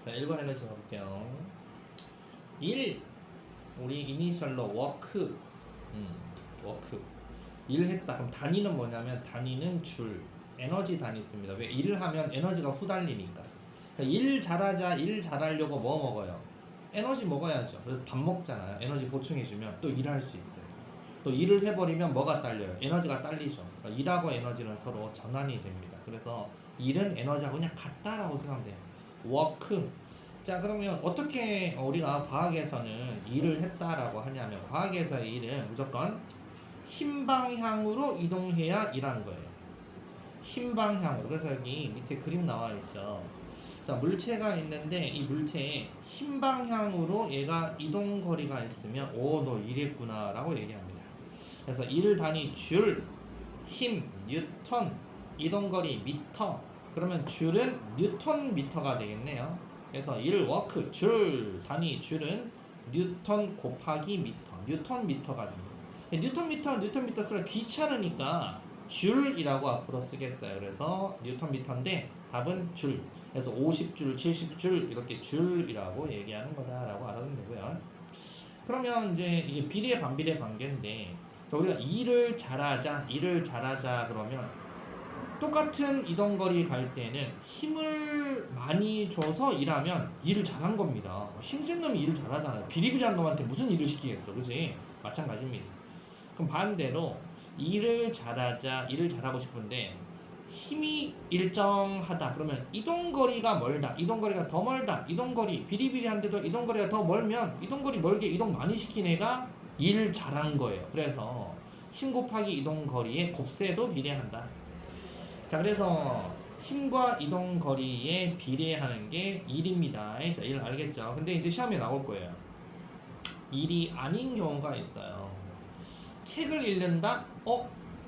자, 1번 에너지 가볼게요. 1. 우리 이니셜로 워크. 워크. 일 했다. 그럼 단위는 뭐냐면 단위는 줄. 에너지 단위 있습니다. 왜? 일을 하면 에너지가 후달리니까. 그러니까 일 잘하자, 일 잘하려고 뭐 먹어요? 에너지 먹어야죠. 그래서 밥 먹잖아요. 에너지 보충해주면 또 일할 수 있어요. 또 일을 해버리면 뭐가 딸려요? 에너지가 딸리죠. 그러니까 일하고 에너지는 서로 전환이 됩니다. 그래서 일은 에너지하고 그냥 같다라고 생각하면 돼요. 워크. 자, 그러면 어떻게 우리가 과학에서는 일을 했다라고 하냐면 과학에서의 일은 무조건 흰 방향으로 이동해야 일하는 거예요. 흰 방향으로. 그래서 여기 밑에 그림 나와 있죠. 자, 물체가 있는데 이 물체에 흰 방향으로 얘가 이동 거리가 있으면 너 일했구나 라고 얘기합니다. 그래서 일 단위 줄, 힘, 뉴턴, 이동 거리 미터. 그러면 줄은 뉴턴 미터가 되겠네요. 그래서 일 워크 줄 단위 줄은 뉴턴 곱하기 미터. 뉴턴 미터가 됩니다. 뉴턴 미터 쓰라 귀찮으니까 줄이라고 앞으로 쓰겠어요. 그래서 뉴턴 미터인데 답은 줄. 그래서 50줄, 70줄 이렇게 줄이라고 얘기하는 거다라고 알아두면 되고요. 그러면 이제 이게 비례 반비례 관계인데 우리가 일을 잘하자 그러면 똑같은 이동거리 갈 때는 힘을 많이 줘서 일하면 일을 잘한 겁니다. 힘센 놈이 일을 잘하잖아요. 비리비리한 놈한테 무슨 일을 시키겠어, 그지? 마찬가지입니다. 그럼 반대로 일을 잘하고 싶은데 힘이 일정하다. 그러면 이동거리가 멀다. 이동거리가 더 멀다. 이동거리 비리비리한데도 이동거리가 더 멀면 이동거리 멀게 이동 많이 시킨 애가 일 잘한 거예요. 그래서 힘 곱하기 이동거리의 곱셈도 비례한다. 자, 그래서 힘과 이동거리에 비례하는 게 일입니다. 자, 일 알겠죠? 근데 이제 시험에 나올 거예요. 일이 아닌 경우가 있어요. 책을 읽는다?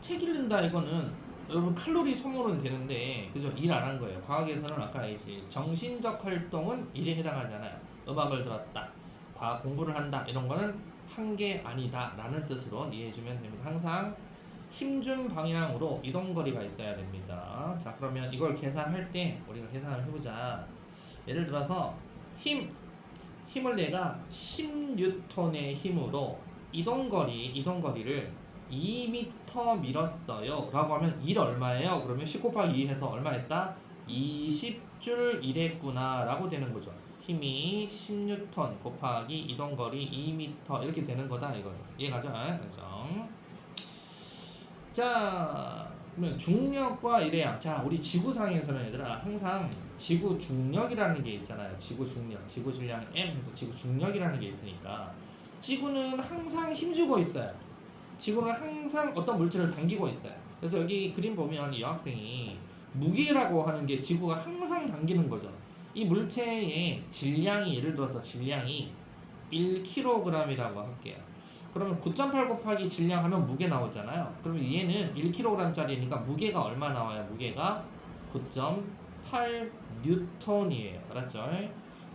책 읽는다 이거는 여러분 칼로리 소모는 되는데 그죠? 일 안 한 거예요. 과학에서는 아까 이제 정신적 활동은 일에 해당하잖아요. 음악을 들었다, 과학 공부를 한다 이런 거는 한 게 아니다 라는 뜻으로 이해해주면 됩니다. 항상 힘준 방향으로 이동거리가 있어야 됩니다. 자, 그러면 이걸 계산할 때 우리가 계산을 해보자. 예를 들어서 힘을 내가 10N의 힘으로 이동거리를 2m 밀었어요 라고 하면 일 얼마예요? 그러면 10 곱하기 2 해서 얼마 했다? 20줄 일했구나 라고 되는 거죠. 힘이 10N 곱하기 이동거리 2m 이렇게 되는 거다 이거죠. 이해가죠? 그렇죠? 자, 그러면 중력과 일회양. 자, 우리 지구상에서는 얘들아 항상 지구 중력이라는 게 있잖아요. 지구 중력, 지구 질량 m 해서 지구 중력이라는 게 있으니까 지구는 항상 힘주고 있어요. 지구는 항상 어떤 물질을 당기고 있어요. 그래서 여기 그림 보면 이 여학생이 무게라고 하는 게 지구가 항상 당기는 거죠. 이 물체의 질량이 예를 들어서 질량이 1kg이라고 할게요. 그러면 9.8 곱하기 질량 하면 무게 나오잖아요. 그러면 얘는 1kg짜리니까 무게가 얼마 나와요? 무게가 9.8 뉴턴이에요. 알았죠?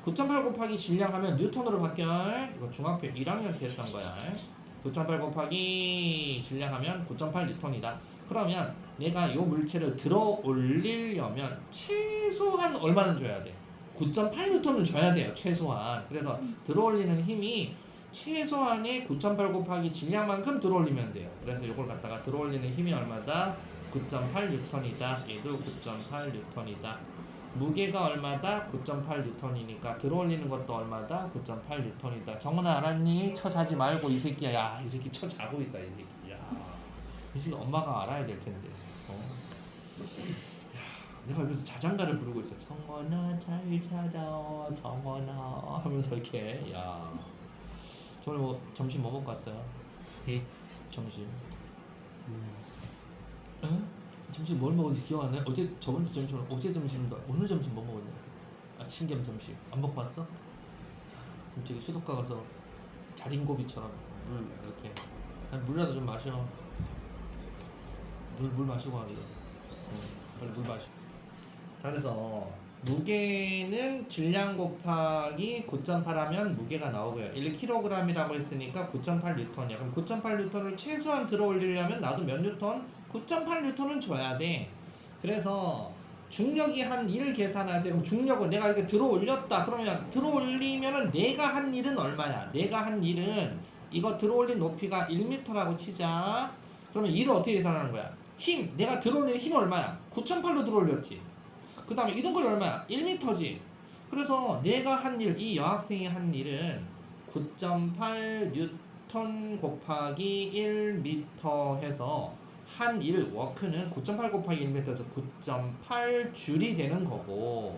9.8 곱하기 질량 하면 뉴턴으로 바뀌어요. 이거 중학교 1학년 때 했던 거야. 9.8 곱하기 질량 하면 9.8 뉴턴이다. 그러면 내가 이 물체를 들어 올리려면 최소한 얼마는 줘야 돼? 9.8 뉴턴은 줘야 돼요. 최소한. 그래서 들어 올리는 힘이 최소한의 9.8 곱하기 질량만큼 들어올리면 돼요. 그래서 이걸 갖다가 들어올리는 힘이 얼마다? 9.8 뉴턴이다. 얘도 9.8 뉴턴이다. 무게가 얼마다? 9.8 뉴턴이니까 들어올리는 것도 얼마다? 9.8 뉴턴이다. 정은아 알았니? 쳐 자지 말고 이 새끼야. 야, 이 새끼 쳐 자고 있다 이 새끼. 야, 이 새끼 엄마가 알아야 될 텐데. 야, 내가 여기서 자장가를 부르고 있어. 정원아 잘 자라 정원아 하면서 이렇게. 야. 저는 점심 뭐 먹고 왔어요? 예? 점심. 먹었어요. 에? 점심 뭘 먹었는지 기억 안 나요? 어제 점심도 오늘 점심 뭐 먹었냐? 아침 겸 점심 안 먹고 왔어? 그럼 저기 수도가 가서 자린고비처럼 물 이렇게 물이라도 좀 마셔. 물 마시고 하래. 빨리 물 마셔. 자, 그래서 무게는 질량 곱하기 9.8 하면 무게가 나오고요. 1kg이라고 했으니까 9.8 뉴턴이야. 그럼 9.8 뉴턴을 최소한 들어 올리려면 나도 몇 뉴턴? 9.8 뉴턴은 줘야 돼. 그래서 중력이 한 1 계산하세요. 그럼 중력은 내가 이렇게 들어 올렸다. 그러면 들어 올리면은 내가 한 일은 얼마야? 내가 한 일은 이거 들어 올린 높이가 1m라고 치자. 그러면 1을 어떻게 계산하는 거야? 힘. 내가 들어 올린 힘 얼마야? 9.8로 들어 올렸지. 그 다음에 이동거리 얼마야? 1m지. 그래서 내가 한 일, 이 여학생이 한 일은 9.8 뉴턴 곱하기 1m 해서 한 일 워크는 9.8 곱하기 1m에서 9.8 줄이 되는 거고.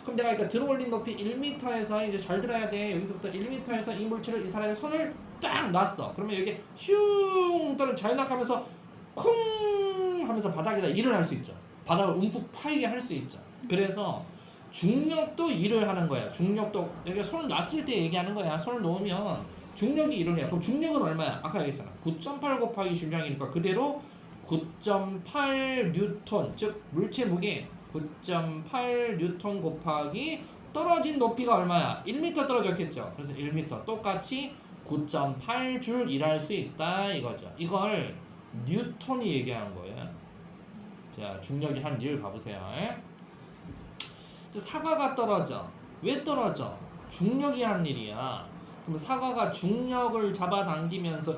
그럼 내가 그러니까 들어올린 높이 1m에서 이제 잘 들어야 돼. 여기서부터 1m에서 이 물체를 이 사람의 손을 딱 놨어. 그러면 여기 슝 또는 자유낙하면서 쿵 하면서 바닥에다 일을 할 수 있죠. 바닥을 움푹 파이게 할 수 있죠. 그래서 중력도 일을 하는 거야. 중력도 여기 손을 놨을 때 얘기하는 거야. 손을 놓으면 중력이 일을 해요. 그럼 중력은 얼마야? 아까 얘기했잖아. 9.8 곱하기 질량이니까 그대로 9.8 뉴턴, 즉 물체 무게 9.8 뉴턴 곱하기 떨어진 높이가 얼마야? 1m 떨어졌겠죠. 그래서 1m 똑같이 9.8줄 일할 수 있다 이거죠. 이걸 뉴턴이 얘기한 거예요. 자, 중력이 한 일 봐보세요. 사과가 떨어져. 왜 떨어져? 중력이 한 일이야. 그럼 사과가 중력을 잡아당기면서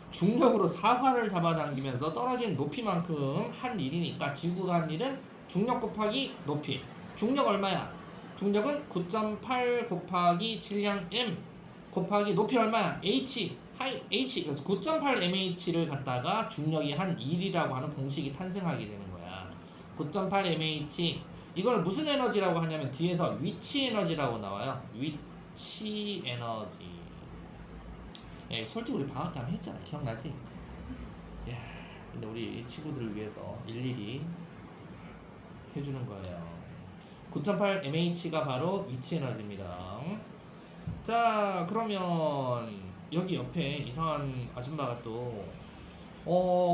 중력으로 사과를 잡아당기면서 떨어진 높이만큼 한 일이니까 지구가 한 일은 중력 곱하기 높이. 중력 얼마야? 중력은 9.8 곱하기 질량 m 곱하기 높이 얼마야? h. 그래서 9.8 mh를 갖다가 중력이 한 1이라고 하는 공식이 탄생하게 되는 거야. 9.8 mh 이걸 무슨 에너지라고 하냐면 뒤에서 위치 에너지라고 나와요. 위치 에너지. 야, 솔직히 우리 방학 때 한번 했잖아. 기억나지? 야, 근데 우리 친구들을 위해서 일일이 해주는 거예요. 9.8 mh가 바로 위치 에너지입니다. 자, 그러면 여기 옆에 이상한 아줌마가 또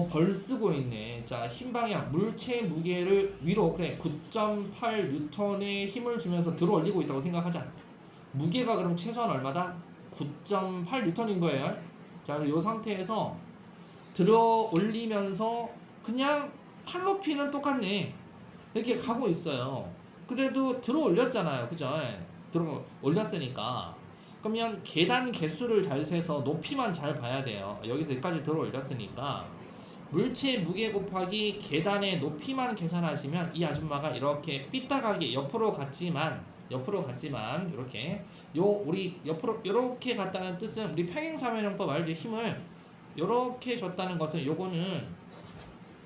벌 쓰고 있네. 자, 힘 방향 물체 무게를 위로 그래 9.8 뉴턴의 힘을 주면서 들어 올리고 있다고 생각하자. 무게가 그럼 최소한 얼마다? 9.8 뉴턴인 거예요. 자, 이 상태에서 들어 올리면서 그냥 팔 높이는 똑같네. 이렇게 가고 있어요. 그래도 들어 올렸잖아요. 그죠? 들어 올렸으니까. 그러면 계단 개수를 잘 세서 높이만 잘 봐야 돼요. 여기서 여기까지 들어 올렸으니까 물체 무게 곱하기 계단의 높이만 계산하시면 이 아줌마가 이렇게 삐딱하게 옆으로 갔지만 이렇게 우리 옆으로 이렇게 갔다는 뜻은 우리 평행사면형법 알죠? 힘을 이렇게 줬다는 것은 요거는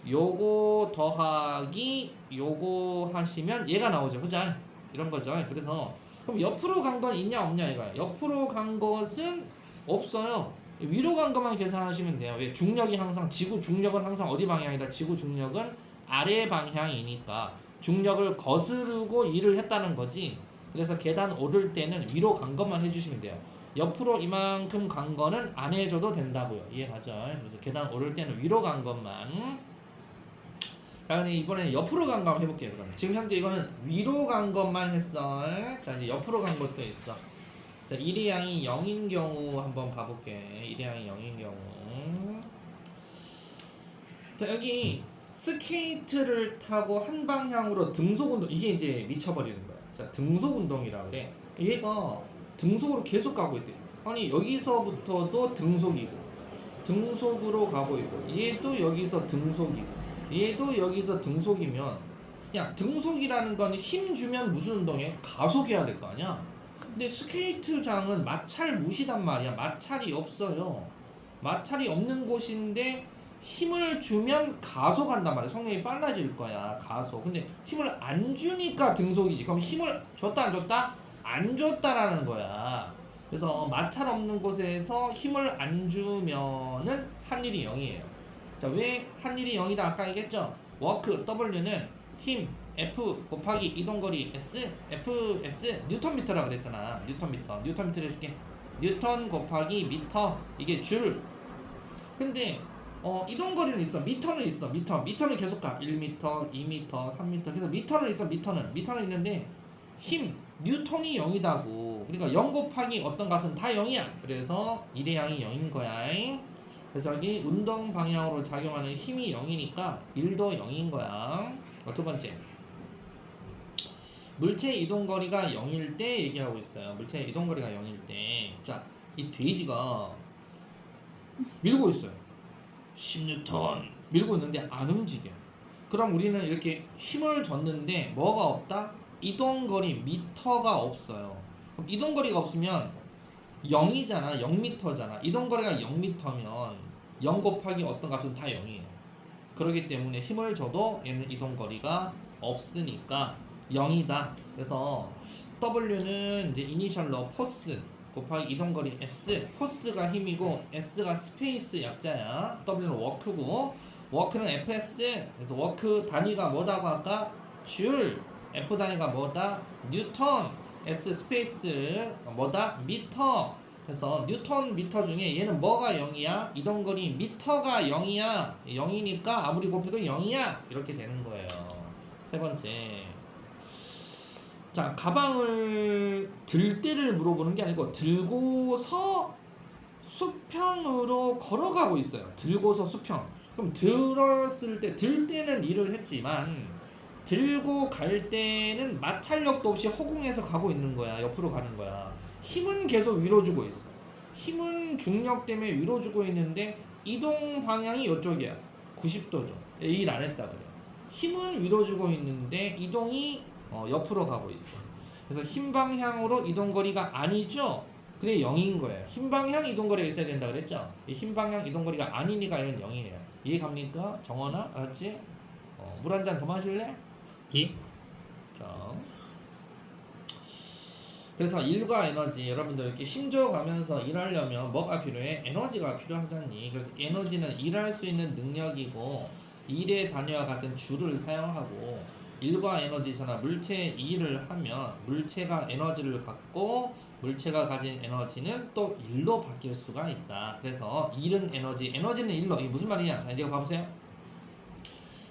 요거 더하기 요거 하시면 얘가 나오죠. 그죠? 이런 거죠. 그래서 그럼 옆으로 간 건 있냐 없냐 이거야. 옆으로 간 것은 없어요. 위로 간 것만 계산하시면 돼요. 왜? 중력이 항상 지구 중력은 항상 어디 방향이다. 지구 중력은 아래 방향이니까 중력을 거스르고 일을 했다는 거지. 그래서 계단 오를 때는 위로 간 것만 해주시면 돼요. 옆으로 이만큼 간 거는 안 해줘도 된다고요. 이해가죠? 그래서 계단 오를 때는 위로 간 것만. 자, 근데 이번에 옆으로 간 거 한번 해볼게요. 그럼 지금 현재 이거는 위로 간 것만 했어. 자, 이제 옆으로 간 것도 있어. 자, 1의 양이 0인 경우 한번 봐볼게. 1의 양이 0인 경우. 자, 여기 스케이트를 타고 한 방향으로 등속 운동, 이게 이제 미쳐버리는 거야. 자, 등속 운동이라고 그래. 얘가 등속으로 계속 가고 있대. 아니, 여기서부터도 등속이고, 등속으로 가고 있고, 얘도 여기서 등속이고, 얘도 여기서 등속이면, 야, 등속이라는 건 힘 주면 무슨 운동해? 가속해야 될 거 아니야? 근데 스케이트장은 마찰 무시단 말이야. 마찰이 없어요. 마찰이 없는 곳인데 힘을 주면 가속한단 말이야. 성능이 빨라질 거야. 가속. 근데 힘을 안 주니까 등속이지. 그럼 힘을 줬다 안 줬다? 안 줬다라는 거야. 그래서 마찰 없는 곳에서 힘을 안 주면은 한일이 0이에요. 자, 왜 한일이 0이다 아까 얘기했죠? 워크 W는 힘 F 곱하기 이동거리 S Fs 뉴턴미터라고 그랬잖아. 뉴턴미터 해줄게. 뉴턴 곱하기 미터 이게 줄. 근데 이동거리는 있어. 미터는 있어. 미터는 계속 가. 1m, 2m, 3m. 그래서 미터는 있어. 미터는 있는데 힘 뉴턴이 0이다고. 그러니까 0 곱하기 어떤 값은 다 0이야. 그래서 1의 양이 0인 거야. 그래서 여기 운동 방향으로 작용하는 힘이 0이니까 1도 0인 거야. 두 번째. 물체의 이동거리가 0일 때 얘기하고 있어요. 물체의 이동거리가 0일 때. 자, 이 돼지가 밀고 있어요. 10N 밀고 있는데 안 움직여. 그럼 우리는 이렇게 힘을 줬는데 뭐가 없다? 이동거리 미터가 없어요. 그럼 이동거리가 없으면 0이잖아. 0m잖아. 이동거리가 0m면 0 곱하기 어떤 값은 다 0이에요. 그렇기 때문에 힘을 줘도 얘는 이동거리가 없으니까 0이다. 그래서 W는 이제 이니셜로 포스 곱하기 이동거리 S, 포스가 힘이고 S가 스페이스 약자야. W는 워크고, 워크는 FS. 그래서 워크 단위가 뭐다고 할까? 줄. F 단위가 뭐다? 뉴턴. S 스페이스 뭐다? 미터. 그래서 뉴턴 미터 중에 얘는 뭐가 0이야? 이동거리 미터가 0이야. 0이니까 아무리 곱해도 0이야. 이렇게 되는 거예요. 세 번째. 자, 가방을 들 때를 물어보는 게 아니고 들고서 수평으로 걸어가고 있어요. 들고서 수평. 그럼 들었을 때, 들 때는 일을 했지만 들고 갈 때는 마찰력도 없이 허공에서 가고 있는 거야. 옆으로 가는 거야. 힘은 계속 위로 주고 있어. 힘은 중력 때문에 위로 주고 있는데 이동 방향이 이쪽이야. 90도죠. 일 안 했다 그래. 힘은 위로 주고 있는데 이동이 옆으로 가고 있어. 그래서 흰 방향으로 이동거리가 아니죠. 그래 0인 거예요. 흰 방향 이동거리가 있어야 된다 그랬죠. 이 흰 방향 이동거리가 아니니까 이건 0이에요. 이해 갑니까? 정원아 알았지? 물 한 잔 더 마실래? 예? 자, 그래서 일과 에너지 여러분들 이렇게 힘줘가면서 일하려면 뭐가 필요해? 에너지가 필요하잖니. 그래서 에너지는 일할 수 있는 능력이고 일의 단위와 같은 줄을 사용하고 일과 에너지잖아. 물체의 일을 하면 물체가 에너지를 갖고 물체가 가진 에너지는 또 일로 바뀔 수가 있다. 그래서 일은 에너지, 에너지는 일로. 이게 무슨 말이냐? 자, 이제 봐보세요.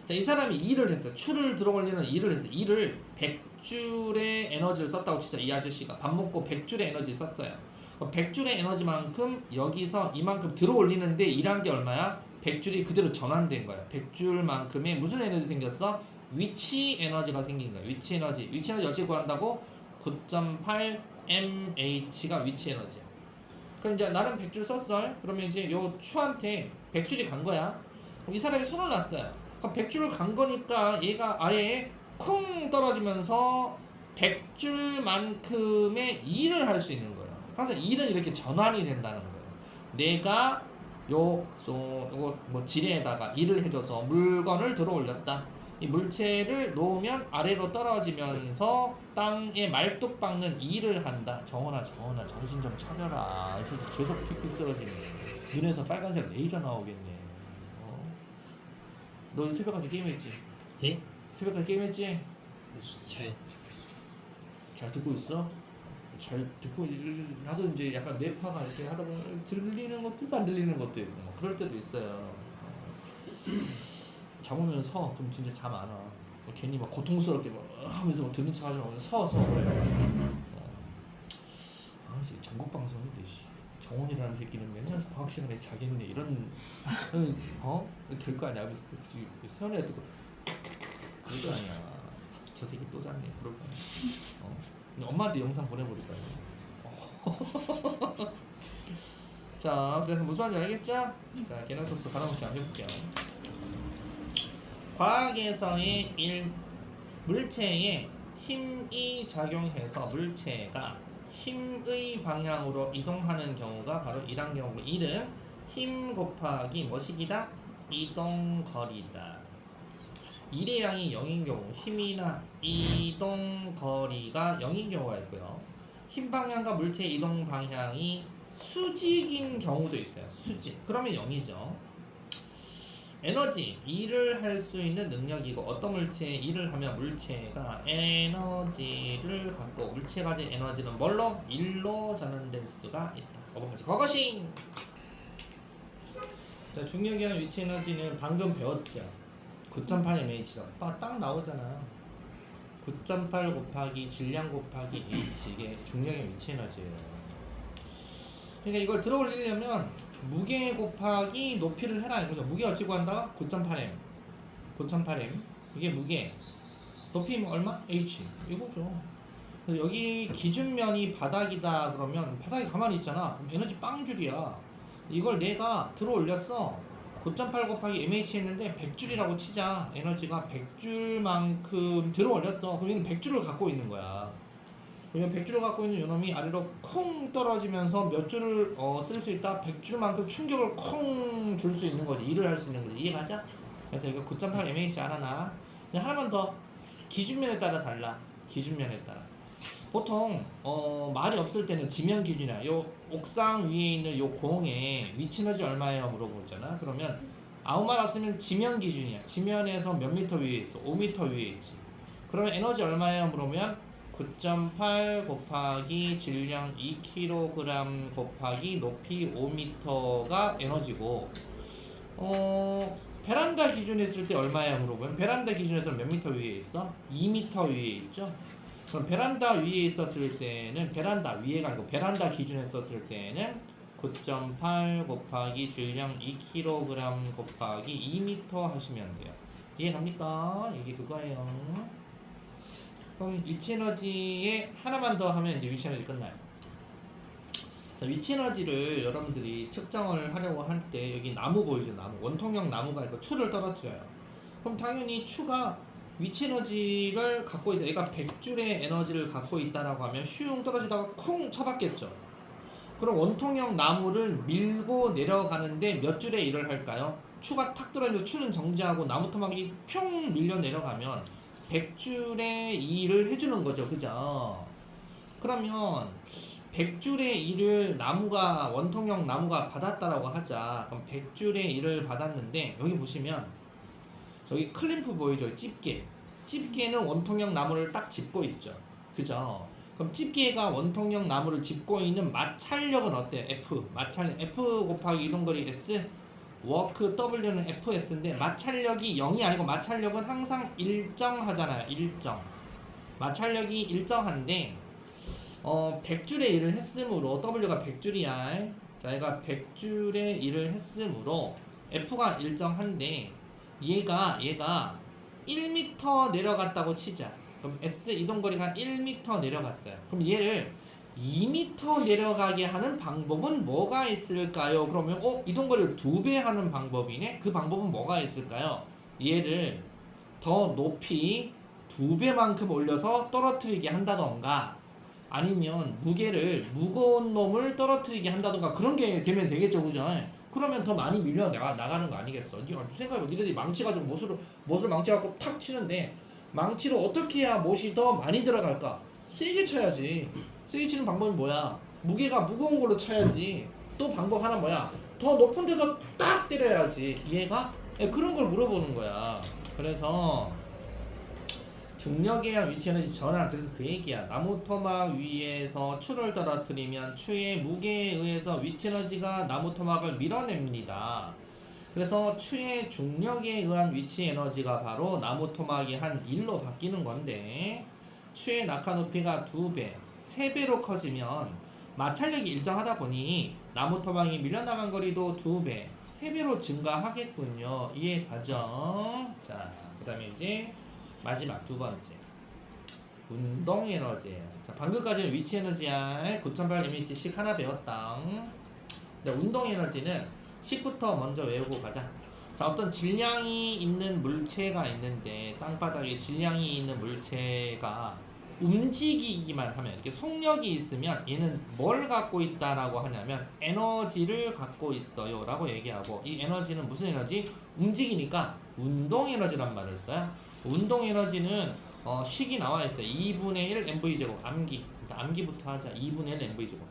자, 이 사람이 일을 했어요. 추를 들어올리는 일을 했어요. 일을 100줄의 에너지를 썼다고 치자. 이 아저씨가 밥 먹고 100줄의 에너지 썼어요. 그럼 100줄의 에너지만큼 여기서 이만큼 들어올리는데 일한 게 얼마야? 100줄이 그대로 전환된 거야. 100줄만큼의 무슨 에너지 생겼어? 위치 에너지가 생긴 거야. 위치 에너지. 위치 에너지 어떻게 구한다고? 9.8 mh가 위치 에너지야. 그럼 이제 나는 100줄 썼어. 그러면 이제 요 추한테 100줄이 간 거야. 그럼 이 사람이 손을 놨어요. 그럼 100줄을 간 거니까 얘가 아래에 쿵 떨어지면서 100줄만큼의 일을 할 수 있는 거예요. 그래서 일은 이렇게 전환이 된다는 거예요. 내가 요거 뭐 지뢰에다가 일을 해줘서 물건을 들어 올렸다. 이 물체를 놓으면 아래로 떨어지면서 땅에 말뚝 박는 일을 한다. 정원아 정신 좀 차려라. 이 새끼 계속 픽픽 쓰러지네. 눈에서 빨간색 레이저 나오겠네. 너 새벽까지 게임했지? 예? 새벽까지 게임했지? 잘 듣고 있습니다. 잘 듣고 있어? 잘 듣고 나도 이제 약간 뇌파가 이렇게 하다 보면 들리는 것도 있고 안 들리는 것도 있고 뭐 그럴 때도 있어요. 잠오면 서. 좀 진짜 잠 안 와. 괜히 막 고통스럽게 막 하면서 막 듣는 척 하지 말고 서서 그래요. 전국 방송인데 정원이라는 새끼는 맨날 과학 시간에 자겠네 이런 될 거 아니야. 세연이가 듣고 그럴 거 아니야. 저 새끼 또 잤네 그럴 거 아니야. 엄마한테 영상 보내버릴 거야. 자, 그래서 무슨 말인지 알겠죠? 자, 계란소스 갈아먹기 한번 해볼게요. 과학에서의 물체에 힘이 작용해서 물체가 힘의 방향으로 이동하는 경우가 바로 이런 경우고, 일은 힘 곱하기 뭐시기다? 이동거리다. 일의 양이 0인 경우 힘이나 이동거리가 0인 경우가 있고요. 힘 방향과 물체의 이동 방향이 수직인 경우도 있어요. 수직. 그러면 0이죠. 에너지, 일을 할 수 있는 능력이고 어떤 물체에 일을 하면 물체가 에너지를 갖고 물체가 가진 에너지는 뭘로? 일로 전환될 수가 있다. 그것이 자, 중력이한 위치 에너지는 방금 배웠죠. 9.8 mh죠. 딱 나오잖아요. 9.8 곱하기 질량 곱하기 h 이게 중력의 위치 에너지예요. 그러니까 이걸 들어 올리려면 무게 곱하기 높이를 해라 이거죠. 무게 어찌 구한다? 9.8m. 9.8m. 이게 무게. 높이면 얼마? h 이거죠. 그래서 여기 기준면이 바닥이다 그러면 바닥에 가만히 있잖아. 그럼 에너지 빵줄이야. 이걸 내가 들어 올렸어. 9.8 곱하기 mh 했는데 100줄이라고 치자. 에너지가 100줄만큼 들어 올렸어. 그럼 얘는 100줄을 갖고 있는 거야. 그러면 100줄을 갖고 있는 요놈이 아래로 콩 떨어지면서 몇 줄을 쓸 수 있다. 100줄만큼 충격을 콩 줄 수 있는 거지. 일을 할 수 있는 거지. 이해가자? 그래서 이거 9.8 mh 알아놔. 그냥 하나만 더. 기준면에 따라 달라. 기준면에 따라. 보통 말이 없을 때는 지면 기준이야. 요 옥상 위에 있는 요 공에 위치 에너지 얼마예요 물어보잖아. 그러면 아무 말 없으면 지면 기준이야. 지면에서 몇 미터 위에 있어? 5미터 위에 있지. 그러면 에너지 얼마예요 물으면 9.8 곱하기 질량 2kg 곱하기 높이 5m가 에너지고 베란다 기준에 있을 때 얼마야 물어보면 베란다 기준에서 몇 미터 위에 있어? 2미터 위에 있죠? 그럼 베란다 위에 있었을 때는 베란다 위에가 아니고 베란다 기준에 썼을 때는 9.8 곱하기 질량 2kg 곱하기 2m 하시면 돼요. 이해갑니까? 이게 그거예요. 그럼 위치 에너지에 하나만 더 하면 이제 위치 에너지 끝나요. 자, 위치 에너지를 여러분들이 측정을 하려고 할 때 여기 나무 보이죠? 나무. 원통형 나무가 있고 추를 떨어뜨려요. 그럼 당연히 추가 위치 에너지를 갖고 있다. 얘가 100줄의 에너지를 갖고 있다라고 하면 슝 떨어지다가 쿵 쳐박겠죠. 그럼 원통형 나무를 밀고 내려가는데 몇 줄의 일을 할까요? 추가 탁 들어있는데 추는 정지하고 나무 토막이 평 밀려 내려가면 100줄의 일을 해주는 거죠. 그죠? 그러면 100줄의 일을 나무가 원통형 나무가 받았다라고 하자. 그럼 100줄의 일을 받았는데 여기 보시면 여기 클램프 보이죠? 집게. 집게는 원통형 나무를 딱 짚고 있죠. 그죠? 그럼 집게가 원통형 나무를 짚고 있는 마찰력은 어때요? F. 마찰력 F 곱하기 이동거리 S. 워크 W는 FS인데 마찰력이 0이 아니고 마찰력은 항상 일정하잖아요. 일정. 마찰력이 일정한데 100줄의 일을 했으므로 W가 100줄이야. 자, 얘가 100줄의 일을 했으므로 F가 일정한데 얘가 1m 내려갔다고 치자. 그럼 S 이동거리가 1m 내려갔어요. 그럼 얘를 2m 내려가게 하는 방법은 뭐가 있을까요? 그러면 이동거리를 2배 하는 방법이네. 그 방법은 뭐가 있을까요? 얘를 더 높이 2배만큼 올려서 떨어뜨리게 한다던가 아니면 무게를 무거운 놈을 떨어뜨리게 한다던가 그런 게 되면 되겠죠. 그죠? 그러면 더 많이 밀려 나가는 거 아니겠어? 생각해봐. 니네들이 망치 가지고 못을 망치 갖고 탁 치는데 망치로 어떻게 해야 못이 더 많이 들어갈까? 세게 쳐야지. 세게 치는 방법이 뭐야? 무게가 무거운 걸로 쳐야지. 또 방법 하나 뭐야? 더 높은 데서 딱 때려야지. 이해가? 그런 걸 물어보는 거야. 그래서 중력에 의한 위치 에너지 전환. 그래서 그 얘기야. 나무 토막 위에서 추를 떨어뜨리면 추의 무게에 의해서 위치 에너지가 나무 토막을 밀어냅니다. 그래서 추의 중력에 의한 위치 에너지가 바로 나무 토막이 한 1로 바뀌는 건데 추의 낙하 높이가 2배, 3배로 커지면 마찰력이 일정하다 보니 나무 토막이 밀려나간 거리도 2배, 3배로 증가하겠군요. 이해 가죠? 자, 그 다음에 이제 마지막 두 번째 운동 에너지예요. 자, 방금까지는 위치 에너지야. 9.8 mh씩 하나 배웠다. 근데 운동 에너지는 10부터 먼저 외우고 가자. 자, 어떤 질량이 있는 물체가 있는데 땅바닥에 질량이 있는 물체가 움직이기만 하면 이렇게 속력이 있으면 얘는 뭘 갖고 있다라고 하냐면 에너지를 갖고 있어요 라고 얘기하고 이 에너지는 무슨 에너지? 움직이니까 운동 에너지란 말을 써요. 운동 에너지는 식이 나와 있어요. 2분의 1 mv제곱 암기. 일단 암기부터 하자. 2분의 1 mv제곱.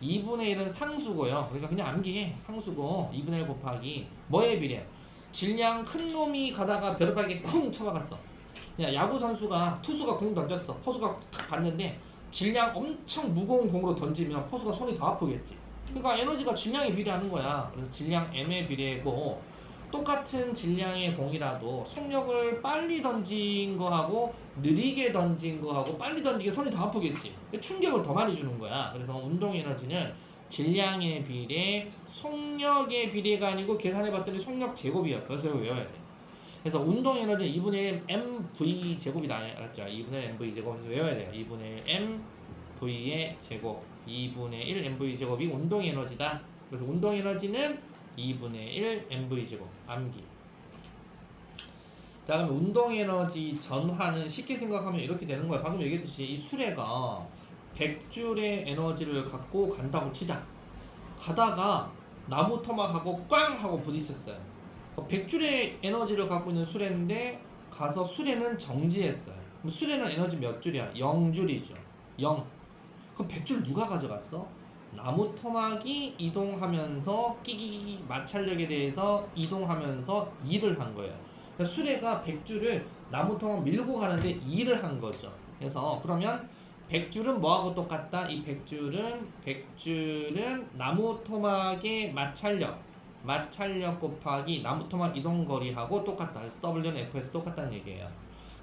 2분의 1은 상수고요. 그러니까 그냥 암기해. 상수고 2분의 1 곱하기 뭐에 비례? 질량 큰 놈이 가다가 벼르박에 쿵 쳐박았어. 그냥 야구 선수가 투수가 공 던졌어. 포수가 탁 봤는데 질량 엄청 무거운 공으로 던지면 포수가 손이 더 아프겠지. 그러니까 에너지가 질량에 비례하는 거야. 그래서 질량 m에 비례고 똑같은 질량의 공이라도 속력을 빨리 던진 거하고 느리게 던진 거하고 빨리 던지게 손이 더 아프겠지. 충격을 더 많이 주는 거야. 그래서 운동 에너지는 질량의 비례, 속력의 비례가 아니고 계산해봤더니 속력 제곱이었어. 그래서 외워야 돼. 그래서 운동 에너지 2분의 1 mv 제곱이다. 알았죠? 2분의 1 mv 제곱. 그래서 외워야 돼요. 2분의 1 mv의 제곱. 2분의 1 mv 제곱이 운동 에너지다. 그래서 운동 에너지는 2분의 1 mv 제곱. 암기. 자, 그럼 운동 에너지 전화는 쉽게 생각하면 이렇게 되는 거야. 방금 얘기했듯이 이 수레가 100줄의 에너지를 갖고 간다고 치자. 가다가 나무 토막하고 꽝 하고 부딪혔어요. 100줄의 에너지를 갖고 있는 수레인데 가서 수레는 정지했어요. 그럼 수레는 에너지 몇 줄이야? 0줄이죠. 0. 그럼 100줄 누가 가져갔어? 나무 토막이 이동하면서 끼기기기 마찰력에 대해서 이동하면서 일을 한 거예요. 그래서 수레가 100줄을 나무 토막 밀고 가는데 일을 한 거죠. 그래서 그러면 100줄은 뭐하고 똑같다? 이 100줄은 나무 토막의 마찰력 곱하기 나무 토막 이동거리하고 똑같다. 그래서 W는 F에서 똑같다는 얘기예요.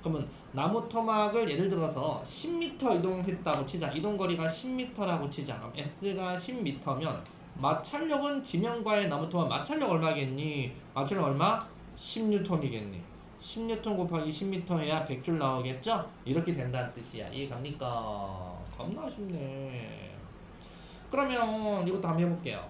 그러면 나무 토막을 예를 들어서 10m 이동했다고 치자. 이동거리가 10m라고 치자. 그럼 S가 10m면 마찰력은 지면과의 나무 토막 마찰력 얼마겠니? 마찰력 얼마? 10N이겠니? 10N 곱하기 10m여야 100줄 나오겠죠? 이렇게 된다는 뜻이야. 이해갑니까? 겁나 쉽네. 그러면 이것도 한번 해볼게요.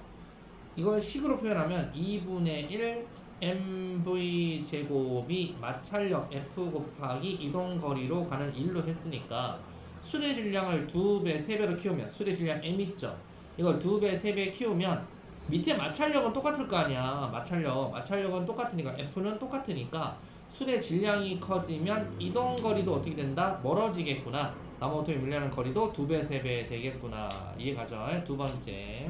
이걸 식으로 표현하면 2분의 1 mv 제곱이 마찰력 F 곱하기 이동거리로 가는 1로 했으니까 수레 질량을 2배, 3배로 키우면 수레 질량 M 있죠? 이걸 2배, 3배 키우면 밑에 마찰력은 똑같을 거 아니야. 마찰력은 똑같으니까 F는 똑같으니까 수레 질량이 커지면 이동거리도 어떻게 된다? 멀어지겠구나. 나무 오토에 밀려는 거리도 2배, 3배 되겠구나. 이해가죠? 두 번째.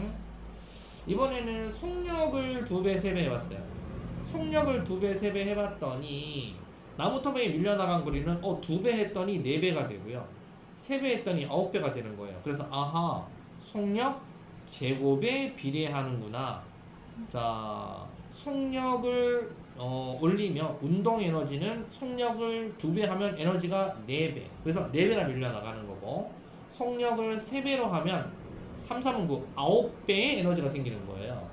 이번에는 속력을 2배, 3배 해봤어요. 속력을 2배, 3배 해봤더니 나무 토막에 밀려나간 거리는 2배 했더니 4배가 되고요. 3배 했더니 9배가 되는 거예요. 그래서 아하, 속력 제곱에 비례하는구나. 자, 속력을 올리면 운동 에너지는 속력을 2배 하면 에너지가 4배. 그래서 4배나 밀려나가는 거고, 속력을 3배로 하면 3, 4분 9, 9배의 에너지가 생기는 거예요.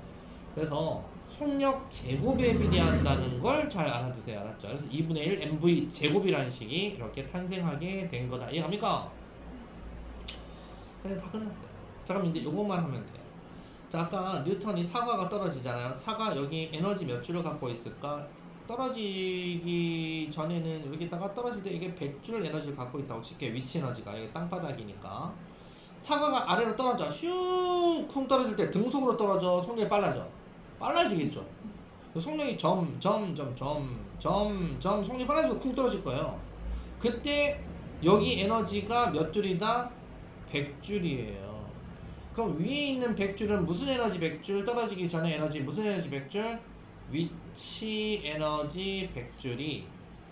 그래서 속력 제곱에 비례한다는 걸 잘 알아두세요. 알았죠? 그래서 2분의 1 mv 제곱이라는 식이 이렇게 탄생하게 된 거다. 이해갑니까? 그냥 다 끝났어요. 자, 그럼 이제 요것만 하면 돼요. 자, 아까 뉴턴이 사과가 떨어지잖아요. 사과 여기 에너지 몇 줄을 갖고 있을까? 떨어지기 전에는 여기다가 떨어질 때 이게 100줄 에너지를 갖고 있다고 칠게요. 위치 에너지가 여기 땅바닥이니까. 사과가 아래로 떨어져. 슝! 쿵 떨어질 때 등속으로 떨어져. 속력이 빨라지겠죠. 속력이 속력이 빨라지고 쿵 떨어질 거예요. 그때 여기 에너지가 몇 줄이다? 100줄이에요. 그럼 위에 있는 100줄은 무슨 에너지 100줄? 떨어지기 전에 에너지 무슨 에너지 100줄? 위치 에너지 100줄이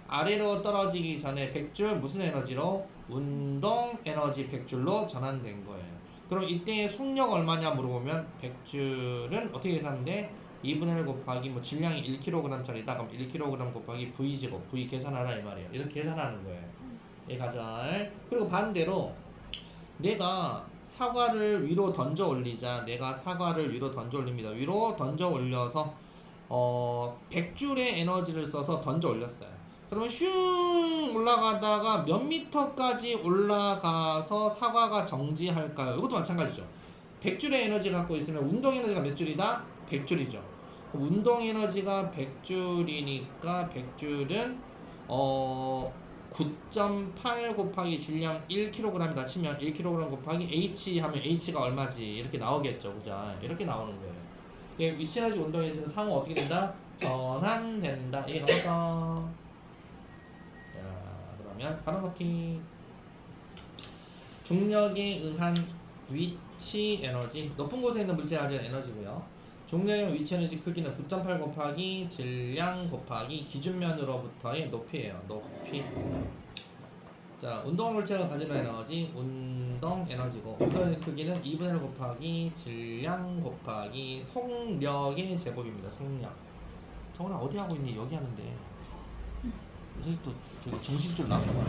아래로 떨어지기 전에 100줄 무슨 에너지로? 운동 에너지 100줄로 전환된 거예요. 그럼 이때 속력 얼마냐 물어보면 100줄은 어떻게 계산하면 돼? 2분의 1 곱하기 뭐 질량이 1kg짜리다. 그럼 1kg 곱하기 V제곱. V 계산하라 이 말이에요. 이렇게 계산하는 거예요. 이 가절. 그리고 반대로 내가 사과를 위로 던져 올리자. 내가 사과를 위로 던져 올립니다. 위로 던져 올려서 100줄의 에너지를 써서 던져 올렸어요. 그러면 슝 올라가다가 몇 미터까지 올라가서 사과가 정지할까요? 이것도 마찬가지죠. 100줄의 에너지 갖고 있으면 운동 에너지가 몇 줄이다? 100줄이죠. 운동 에너지가 100줄이니까 100줄은 9.8 곱하기 질량 1kg이다 치면 1kg 곱하기 H 하면 H가 얼마지? 이렇게 나오겠죠. 그죠? 이렇게 나오는 거예요. 위치 에너지 운동 에너지는 상호 어떻게 된다? 전환된다. 이해가 갈까? 자, 그러면 가로 넣기. 중력에 의한 위치 에너지. 높은 곳에 있는 물체에 가진 에너지고요. 중력의 위치 에너지 크기는 9.8 곱하기 질량 곱하기 기준면으로부터의 높이에요. 높이. 자, 운동 물체가 가지는 에너지 운동 에너지고 운동의 크기는 2분의 1 곱하기 질량 곱하기 속력의 제곱입니다. 속력. 정훈아 어디 하고 있니? 여기 하는데. 요새 또 되게 정신 좀 나간 거야.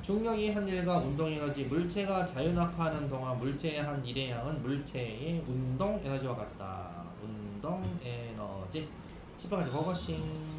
중력이 한 일과 운동 에너지, 물체가 자유낙하하는 동안 물체의 한 일의 양은 물체의 운동 에너지와 같다. 운동 에너지. 10번까지 고고싱.